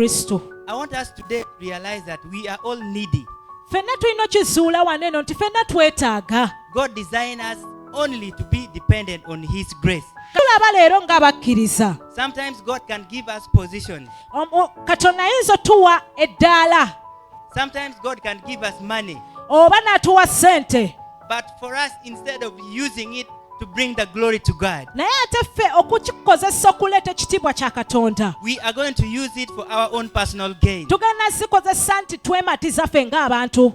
Kristo. I want us today to realize that we are all needy. Ffenna tulina okizuula waneno nti ffenna twetaaga. God designed us only to be dependent on His grace. Tulaba leero ng'abakkiriza. Sometimes God can give us position. Katonda ayinza otuwa eddaala. Sometimes God can give us money. Oba n'atuwa ssente. But for us, instead of using it to bring the glory to God, naye ate ffe okukikozesa okuleeta ekitiibwa kya Katonda, we are going to use it for our own personal gain. tugenda sikozesa nti twematiza ffe ng'abantu.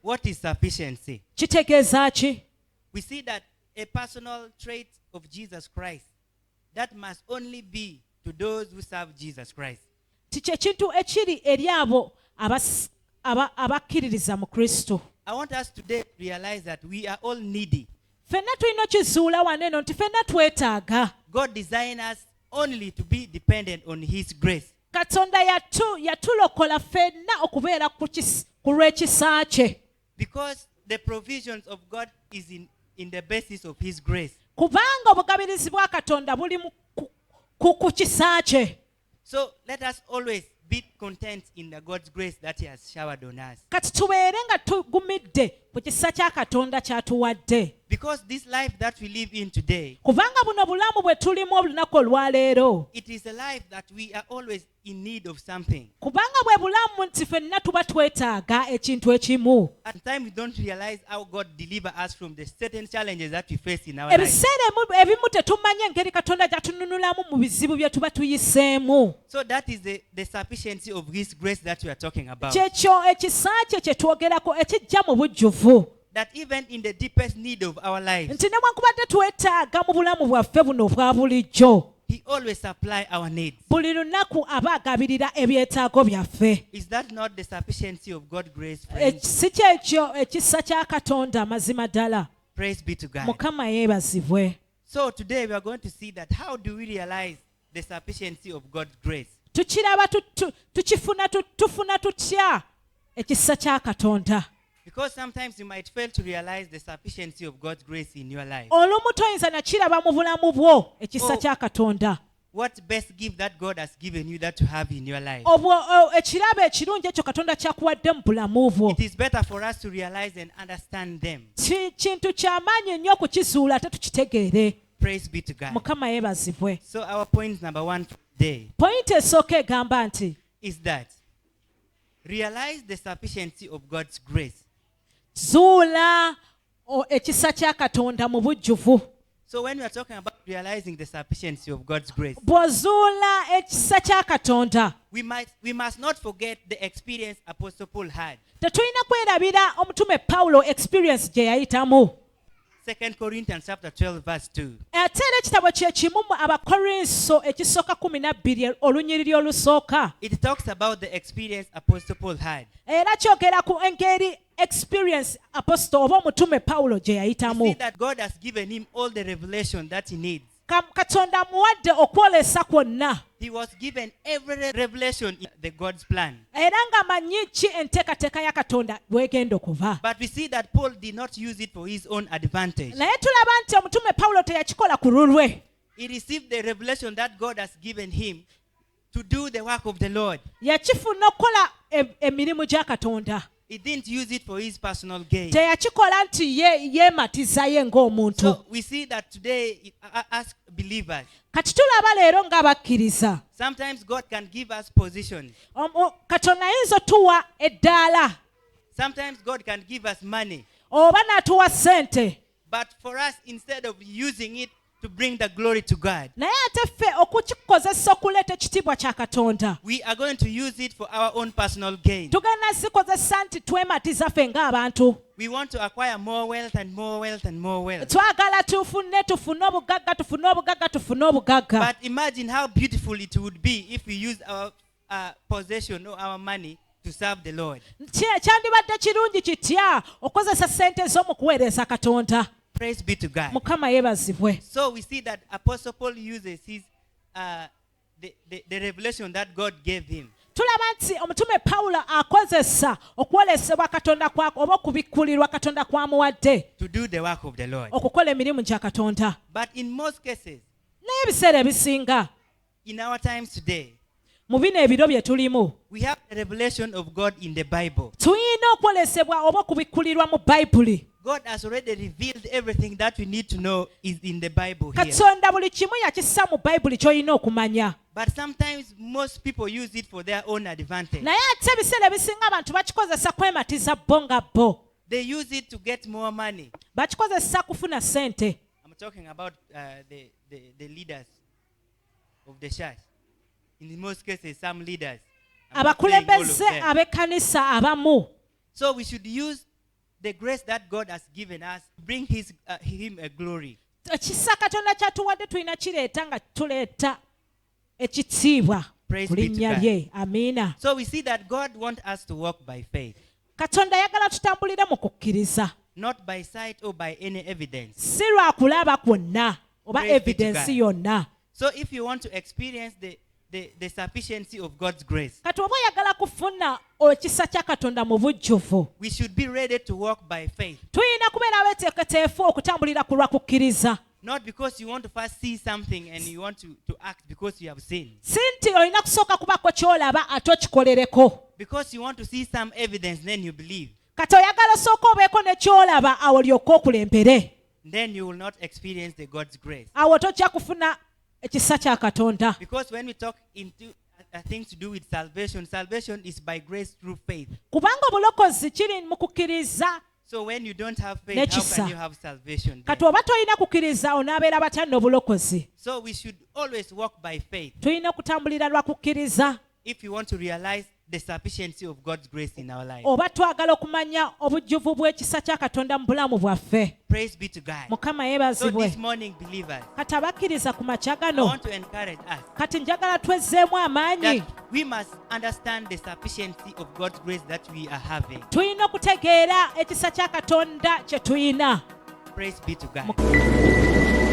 What is sufficiency? Kitegeeza ki? We see that a personal trait of Jesus Christ that must only be to those who serve Jesus Christ. Kye kintu ekiri eri abo abakkiririza mu Kristo. I want us today to realize that we are all needy. Ffenna tulina okizuula waneno nti ffenna twetaaga. God designed us only to be dependent on His grace. Katonda yatulokola ffenna okubeera ku lw'ekisa kye. Because the provisions of God is in the basis of His grace. Kubanga obugabirizi bwa Katonda buli ku kisa kye. So let us always be content in the God's grace that He has showered on us. Kati tubeere nga tugumidde ku kisa kya Katonda ky'atuwadde. Because this life that we live in today, kubanga buno bulamu bwe tulimu olunaku olwaleero, it is a life that we are always in need of something. Kubanga bwe bulamu nti ffenna tuba twetaaga ekintu ekimu. At times we don't realize how God deliver us from the certain challenges that we face in our life. Ebiseera ebimu tetumanya engeri Katonda gy'atununulamu mu bizibu bye tuba tuyiseemu. So that is the sufficiency of His grace that we are talking about. Kyekyo ekisa kye kye twogerako ekijja mu bujjuvu. That even in the deepest need of our lives, Nti newankubadde twetaaga mu bulamu bwaffe buno obwa bulijjo, He always supply our needs. buli lunaku aba agabirira ebyetaago byaffe. Is that not the sufficiency of God's grace, friends? Si kyekyo ekisa kya Katonda mazima ddala. Praise be to God. Mukama yeebazibwe. So today we are going to see that how do we realize the sufficiency of God's grace? Tukiraba tufuna tutya ekisa kya Katonda. Because sometimes you might fail to realize the sufficiency of God's grace in your life. Olumu toyinza nakiraba mu bulamu bwo ekisa kya Katonda. What best gift that God has given you that you have in your life? Ekirabo ekirungi ekyo Katonda kyakuwadde mu bulamu bwo. It is better for us to realize and understand them. Kintu ky'amaanyi nnyo okukizuula ate tukitegeere. Praise be to God. Mukama yeebazibwe. So our point number 1 today Point esooka egamba nti is that realize the sufficiency of God's grace. zuula ekisa kya Katonda mu bujjuvu. So when we are talking about realizing the sufficiency of God's grace, bw'ozuula ekisa kya Katonda, we must not forget the experience Apostle Paul had. tetulina kwerabira omutume Pawulo experience gye yayitamu. 2 Corinthians chapter 12 verse 2. Ate era ekitabo kye kimu mu Abakorinso ekisooka 12 olunyiriri olusooka. It talks about the experience Apostle Paul had. Era kyogera ku engeri experience Apostle oba omutume Pawulo gye You yayitamu. see that God has given him all the revelation that he needs. Katonda amuwadde okwolesa kwonna. He was given every revelation in the God's plan. Era ng'amanyi ki enteekateeka ya Katonda bw'egenda okuba. But we see that Paul did not use it for his own advantage. Naye tulaba nti omutume Pawulo teyakikola ku lulwe. He received the revelation that God has given him to do the work of the Lord. Yakifuna okukola emirimu gya Katonda. He didn't use it for his personal gain. Teyakikola nti yeematiza ye ng'omuntu. So we see that today, as believers, Kati tulaba leero ng'abakkiriza. sometimes God can give us positions. Katonda ayinza otuwa eddaala. Sometimes God can give us money. Oba n'atuwa ssente. But for us, instead of using it to bring the glory to God, Naye ate ffe okukikozesa okuleeta ekitiibwa kya Katonda, we are going to use it for our own personal gain. tugenda sikozesa nti twematiza ffe ng'abantu. We want to acquire more wealth and more wealth and more wealth. Twagala tufune obugagga. But imagine how beautiful it would be if we use our possession or our money to serve the Lord. Kyandibadde kirungi kitya okozesa ssente zo mu kuweereza Katonda. Praise be to God. Mukama yeebazibwe. So we see that Apostle Paul uses his the revelation that God gave him. tulaba nti omutume Pawulo akozesa okwolesebwa Katonda kwako oba okubikkulirwa Katonda kwamuwadde to do the work of the Lord. okukola emirimu gya Katonda. But in most cases, Naye ebiseera ebisinga in our times today, mu bino ebiro bye tulimu we have the revelation of God in the Bible. tulina okwolesebwa oba okubikkulirwa mu Bayibuli. God has already revealed everything that we need to know is in the Bible here. Katonda buli kimu yakissa mu Bayibuli ky'olina okumanya. But sometimes most people use it for their own advantage. Naye ate ebiseera ebisinga abantu bakikozesa kwematiza bo nga bo. They use it to get more money. Bakikozesa kufuna ssente. I'm talking about the leaders of the church. In most cases, some leaders. I'm not saying all of Abakulembeze them. ab'ekkanisa abamu. So we should use the grace that God has given us to bring him a glory. Ekisa Katonda kyatuwadde tulina kireeta nga tuleeta ekitiibwa Praise ku be to linnya God. lye. Amiina. So we see that God wants us to walk by faith, Katonda ayagala tutambulire mu kukkiriza. not by sight or by any evidence. Si lwa kulaba kwonna oba Praise be to evidensi God. yonna. So if you want to experience the sufficiency of God's grace, Kati oba oyagala kufuna ekisa kya Katonda mu bujjuvu, we should be ready to walk by faith. tulina kubeera abeeteeketeefu okutambulira ku lwa kukkiriza. Not because you want to first see something and you want to act because you have seen. Si nti olina kusooka kubaako ky'olaba ate okikolereko. Because you want to see some evidence, then you believe. Kati oyagala osooka obeeko ne ky'olaba awo olyoke okulempere. Then you will not experience the God's grace. Awo tojja kufuna ekisa kya Katonda. Because when we talk into things to do with salvation, salvation is by grace through faith. Kubanga obulokozi kiri mu kukkiriza. So when you don't have faith, Nekisa. how can you have salvation then? Kati oba tolina kukkiriza onaabeera batya n'obulokozi. So we should always walk by faith Tulina okutambulira lwa kukkiriza. if you want to realize the sufficiency of God's grace in our life. Oba twagala okumanya obujjuvu bw'ekisa kya Katonda mu bulamu bwaffe. Praise be to God. Mukama So yeebazibwe. this morning, believers, Kati abakkiriza ku makya I gano. want to encourage us Kati njagala twezzeemu amaanyi. that we must understand the sufficiency of God's grace that we are having. Tulina okutegeera ekisa kya Katonda kye tulina. Praise be to God.